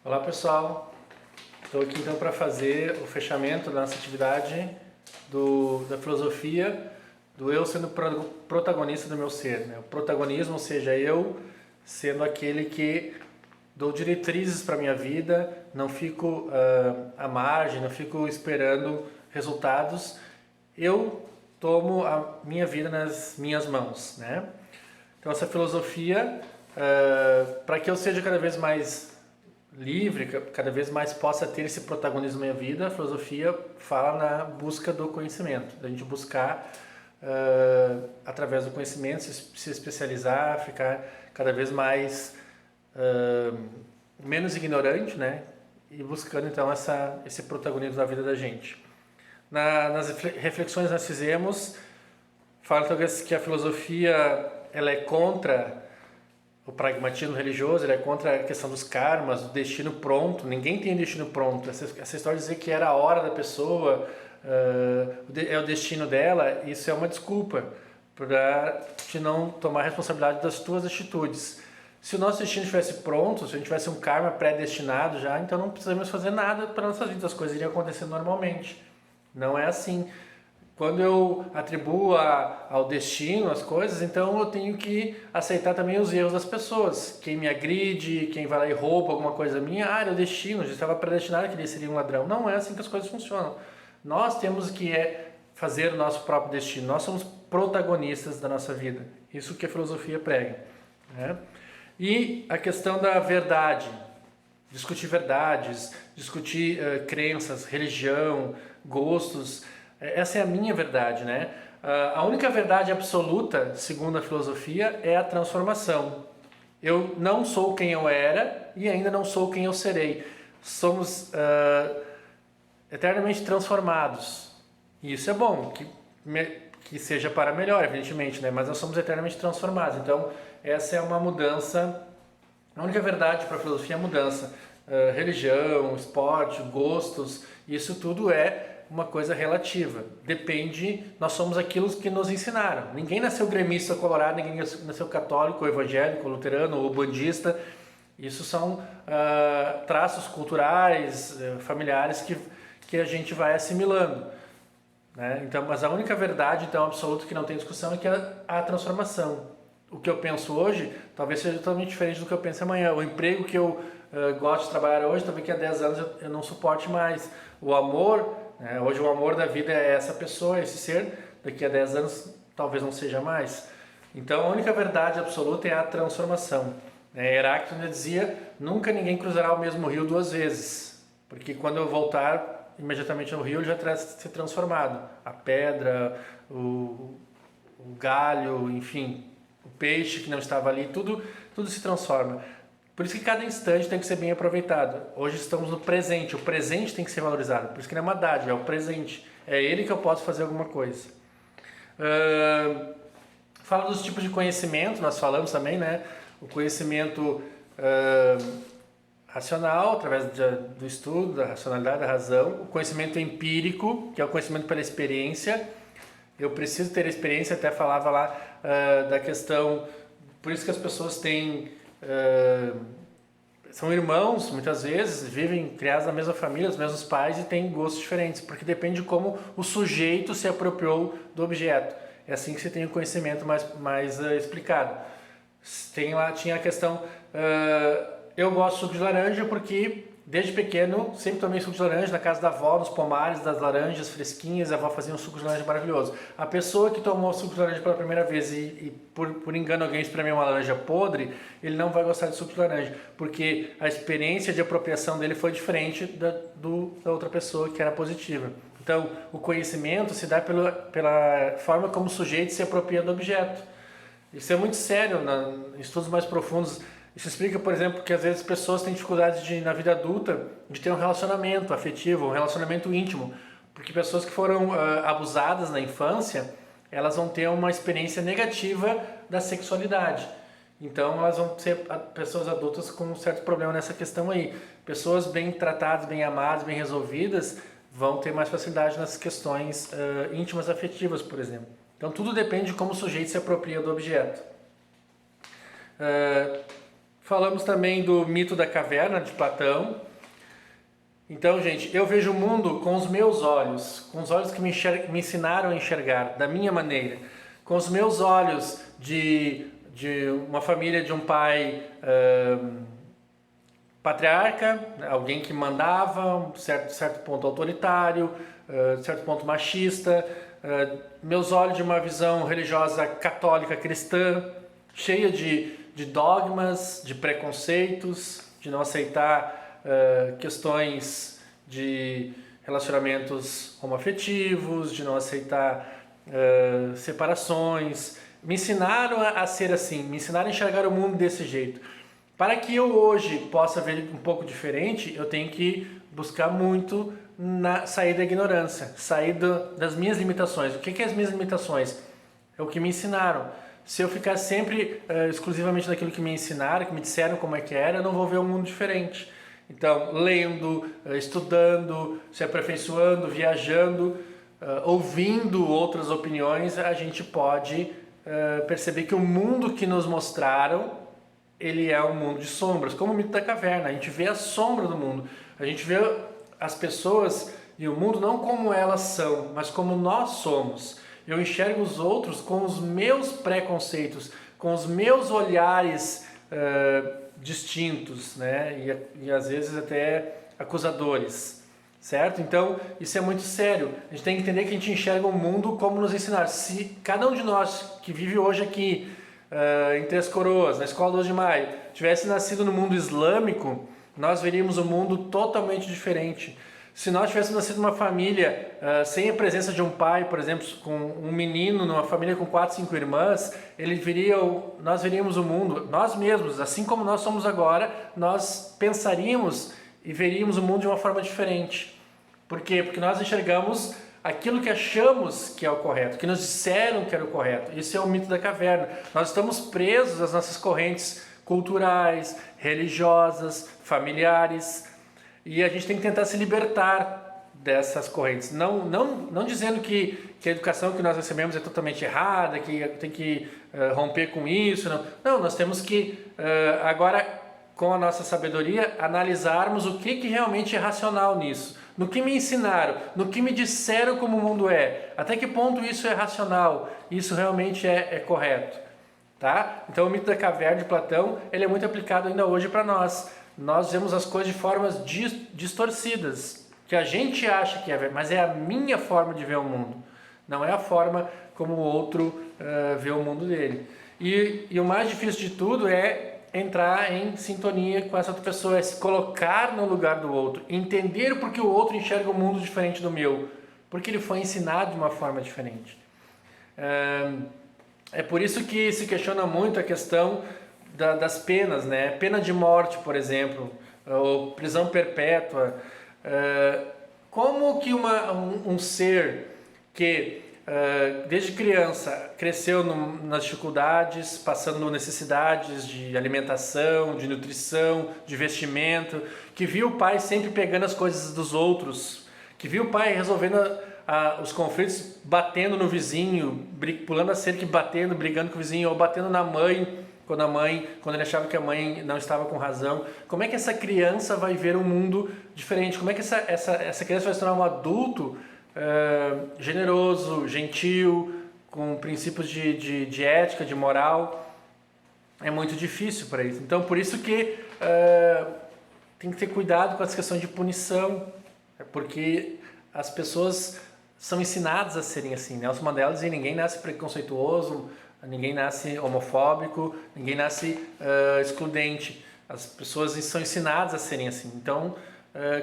Olá pessoal, estou aqui então para fazer o fechamento da nossa atividade da filosofia do eu sendo protagonista do meu ser, né? O protagonismo, ou seja, eu sendo aquele que dou diretrizes para a minha vida, não fico à margem, não fico esperando resultados, eu tomo a minha vida nas minhas mãos, né? Então essa filosofia, para que eu seja cada vez mais livre, cada vez mais possa ter esse protagonismo na minha vida, a filosofia fala na busca do conhecimento, da gente buscar através do conhecimento se especializar, ficar cada vez mais menos ignorante, né? E buscando então esse protagonismo na vida da gente. Nas reflexões que nós fizemos, fala talvez que a filosofia ela é contra o pragmatismo religioso, ele é contra a questão dos karmas, do destino pronto. Ninguém tem destino pronto. Essa história de dizer que era a hora da pessoa, é o destino dela, isso é uma desculpa para te não tomar responsabilidade das tuas atitudes. Se o nosso destino estivesse pronto, se a gente tivesse um karma predestinado já, então não precisamos fazer nada para nossas vidas, as coisas iriam acontecer normalmente. Não é assim. Quando eu atribuo ao destino as coisas, então eu tenho que aceitar também os erros das pessoas. Quem me agride, quem vai lá e rouba alguma coisa minha, era o destino, já estava predestinado que ele seria um ladrão. Não é assim que as coisas funcionam. Nós temos que fazer o nosso próprio destino. Nós somos protagonistas da nossa vida. Isso que a filosofia prega, né? E a questão da verdade. Discutir verdades, discutir crenças, religião, gostos. Essa é a minha verdade, né? A única verdade absoluta, segundo a filosofia, é a transformação. Eu não sou quem eu era e ainda não sou quem eu serei. Somos eternamente transformados. E isso é bom, que seja para melhor, evidentemente, né? Mas nós somos eternamente transformados. Então, essa é uma mudança. A única verdade para a filosofia é a mudança. Religião, esporte, gostos, isso tudo é uma coisa relativa. Depende, nós somos aquilo que nos ensinaram. Ninguém nasceu gremista colorado, ninguém nasceu católico, ou evangélico, ou luterano, ou bandista. Isso são traços culturais, familiares que a gente vai assimilando, né? Então, mas a única verdade, então, absoluta que não tem discussão é que é a transformação. O que eu penso hoje talvez seja totalmente diferente do que eu penso amanhã. O emprego que eu gosto de trabalhar hoje, talvez que há 10 anos eu não suporte mais. O amor, hoje o amor da vida é essa pessoa, esse ser, daqui a 10 anos talvez não seja mais. Então a única verdade absoluta é a transformação. Heráclito dizia, nunca ninguém cruzará o mesmo rio duas vezes, porque quando eu voltar imediatamente ao rio ele já terá se transformado. A pedra, o galho, enfim, o peixe que não estava ali, tudo se transforma. Por isso que cada instante tem que ser bem aproveitado. Hoje estamos no presente, o presente tem que ser valorizado. Por isso que não é uma dádiva, é o presente. É ele que eu posso fazer alguma coisa. Fala dos tipos de conhecimento, nós falamos também, né? O conhecimento racional, através do estudo, da racionalidade, da razão. O conhecimento empírico, que é o conhecimento pela experiência. Eu preciso ter experiência, até falava lá da questão, por isso que as pessoas têm, são irmãos, muitas vezes, vivem criados na mesma família, os mesmos pais e têm gostos diferentes, porque depende de como o sujeito se apropriou do objeto. É assim que você tem o conhecimento mais explicado. Tinha a questão, eu gosto de suco de laranja porque desde pequeno sempre tomei suco de laranja na casa da avó, nos pomares das laranjas fresquinhas, a avó fazia um suco de laranja maravilhoso. A pessoa que tomou suco de laranja pela primeira vez e por engano alguém espremeu uma laranja podre, ele não vai gostar de suco de laranja, porque a experiência de apropriação dele foi diferente da outra pessoa que era positiva. Então, o conhecimento se dá pela forma como o sujeito se apropria do objeto. Isso é muito sério, em estudos mais profundos. Isso explica, por exemplo, que às vezes pessoas têm dificuldade na vida adulta de ter um relacionamento afetivo, um relacionamento íntimo, porque pessoas que foram abusadas na infância, elas vão ter uma experiência negativa da sexualidade. Então elas vão ser pessoas adultas com um certo problema nessa questão aí. Pessoas bem tratadas, bem amadas, bem resolvidas, vão ter mais facilidade nas questões íntimas afetivas, por exemplo. Então tudo depende de como o sujeito se apropria do objeto. Falamos também do mito da caverna de Platão. Então, gente, eu vejo o mundo com os meus olhos, com os olhos que me ensinaram a enxergar, da minha maneira, com os meus olhos de uma família de um pai patriarca, alguém que mandava, um certo ponto autoritário, certo ponto machista, meus olhos de uma visão religiosa católica cristã, cheia de dogmas, de preconceitos, de não aceitar questões de relacionamentos homoafetivos, de não aceitar separações. Me ensinaram a ser assim, me ensinaram a enxergar o mundo desse jeito. Para que eu hoje possa ver um pouco diferente, eu tenho que buscar muito sair da ignorância, sair das minhas limitações. O que é as minhas limitações? É o que me ensinaram. Se eu ficar sempre exclusivamente naquilo que me ensinaram, que me disseram como é que era, eu não vou ver um mundo diferente. Então, lendo, estudando, se aperfeiçoando, viajando, ouvindo outras opiniões, a gente pode perceber que o mundo que nos mostraram, ele é um mundo de sombras, como o mito da caverna. A gente vê a sombra do mundo, a gente vê as pessoas e o mundo não como elas são, mas como nós somos. Eu enxergo os outros com os meus preconceitos, com os meus olhares distintos, né? E às vezes até acusadores, certo? Então isso é muito sério. A gente tem que entender que a gente enxerga o mundo como nos ensinaram. Se cada um de nós que vive hoje aqui em Três Coroas, na Escola 12 de Maio, tivesse nascido no mundo islâmico, nós veríamos um mundo totalmente diferente. Se nós tivéssemos nascido numa família sem a presença de um pai, por exemplo, com um menino numa família com 4, 5 irmãs, nós veríamos o mundo, nós mesmos, assim como nós somos agora, nós pensaríamos e veríamos o mundo de uma forma diferente. Por quê? Porque nós enxergamos aquilo que achamos que é o correto, que nos disseram que era o correto. Isso é o mito da caverna. Nós estamos presos às nossas correntes culturais, religiosas, familiares, e a gente tem que tentar se libertar dessas correntes. Não dizendo que a educação que nós recebemos é totalmente errada, que tem que romper com isso. Não, nós temos que, agora, com a nossa sabedoria, analisarmos o que realmente é racional nisso. No que me ensinaram, no que me disseram como o mundo é. Até que ponto isso é racional, isso realmente é correto. Tá? Então o mito da caverna de Platão, ele é muito aplicado ainda hoje para nós. Nós vemos as coisas de formas distorcidas, que a gente acha que é, mas é a minha forma de ver o mundo. Não é a forma como o outro vê o mundo dele. E o mais difícil de tudo é entrar em sintonia com essa outra pessoa, é se colocar no lugar do outro, entender porque o outro enxerga o mundo diferente do meu, porque ele foi ensinado de uma forma diferente. É por isso que se questiona muito a questão das penas, né? Pena de morte, por exemplo, ou prisão perpétua. Como que um ser que desde criança cresceu nas dificuldades, passando necessidades de alimentação, de nutrição, de vestimento, que viu o pai sempre pegando as coisas dos outros, que viu o pai resolvendo os conflitos, batendo no vizinho, pulando a cerca e batendo, brigando com o vizinho, ou batendo na mãe, quando ele achava que a mãe não estava com razão. Como é que essa criança vai ver um mundo diferente? Como é que essa criança vai se tornar um adulto generoso, gentil, com princípios de ética, de moral? É muito difícil para isso. Então, por isso que tem que ter cuidado com essa questão de punição, porque as pessoas são ensinadas a serem assim. Nelson Mandela dizia: ninguém nasce preconceituoso, ninguém nasce homofóbico, ninguém nasce excludente. As pessoas são ensinadas a serem assim. Então,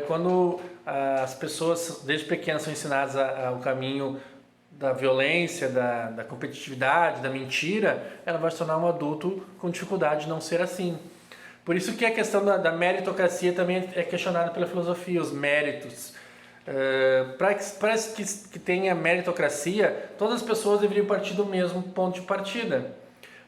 quando as pessoas desde pequenas são ensinadas ao caminho da violência, da competitividade, da mentira, ela vai se tornar um adulto com dificuldade de não ser assim. Por isso que a questão da meritocracia também é questionada pela filosofia, os méritos. Para que tenha meritocracia, todas as pessoas deveriam partir do mesmo ponto de partida.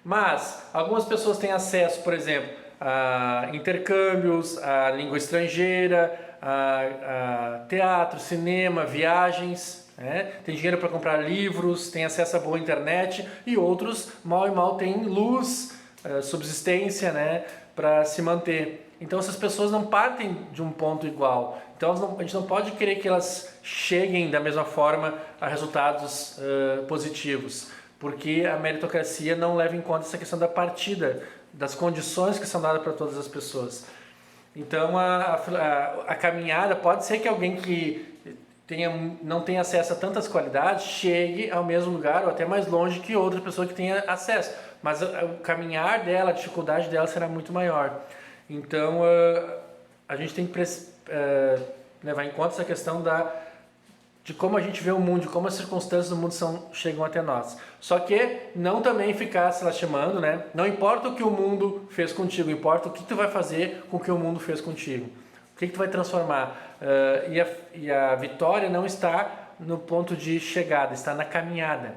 Mas algumas pessoas têm acesso, por exemplo, a intercâmbios, a língua estrangeira, a teatro, cinema, viagens, né? Tem dinheiro para comprar livros, tem acesso a boa internet, e outros mal e mal têm luz, subsistência, né? para se manter. Então essas pessoas não partem de um ponto igual. Então a gente não pode querer que elas cheguem da mesma forma a resultados positivos, porque a meritocracia não leva em conta essa questão da partida, das condições que são dadas para todas as pessoas. Então a caminhada pode ser que alguém que não tenha acesso a tantas qualidades chegue ao mesmo lugar ou até mais longe que outra pessoa que tenha acesso, mas o caminhar dela, a dificuldade dela será muito maior. Então a gente tem que levar em conta essa questão de como a gente vê o mundo, de como as circunstâncias do mundo chegam até nós. Só que não também ficar se lastimando, né? Não importa o que o mundo fez contigo, importa o que tu vai fazer com o que o mundo fez contigo. O que tu vai transformar? E a vitória não está no ponto de chegada, está na caminhada.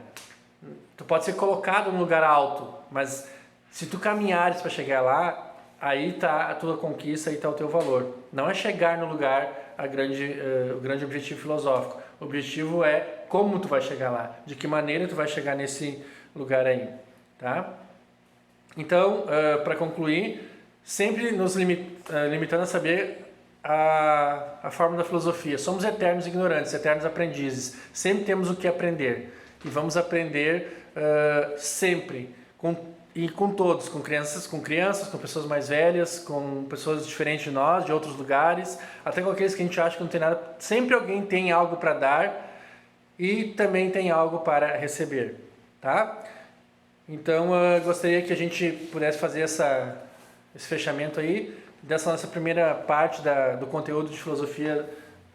Tu pode ser colocado num lugar alto, mas se tu caminhares para chegar lá, aí está a tua conquista, aí está o teu valor. Não é chegar no lugar o grande objetivo filosófico. O objetivo é como tu vai chegar lá, de que maneira tu vai chegar nesse lugar aí, tá? Então, para concluir, sempre nos limitando a saber a forma da filosofia. Somos eternos ignorantes, eternos aprendizes. Sempre temos o que aprender. E vamos aprender sempre, com todos, com crianças, com pessoas mais velhas, com pessoas diferentes de nós, de outros lugares, até com aqueles que a gente acha que não tem nada. Sempre alguém tem algo para dar e também tem algo para receber, tá? Então, eu gostaria que a gente pudesse fazer esse fechamento aí, dessa nossa primeira parte do conteúdo de filosofia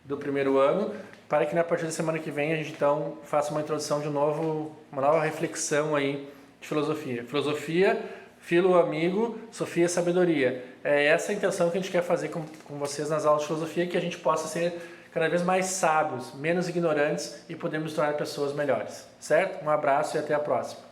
do primeiro ano, para que na partir da semana que vem a gente então faça uma introdução de novo, uma nova reflexão aí de filosofia. Filosofia, filo amigo, Sofia sabedoria. É essa a intenção que a gente quer fazer com vocês nas aulas de filosofia, que a gente possa ser cada vez mais sábios, menos ignorantes e podermos nos tornar pessoas melhores. Certo? Um abraço e até a próxima.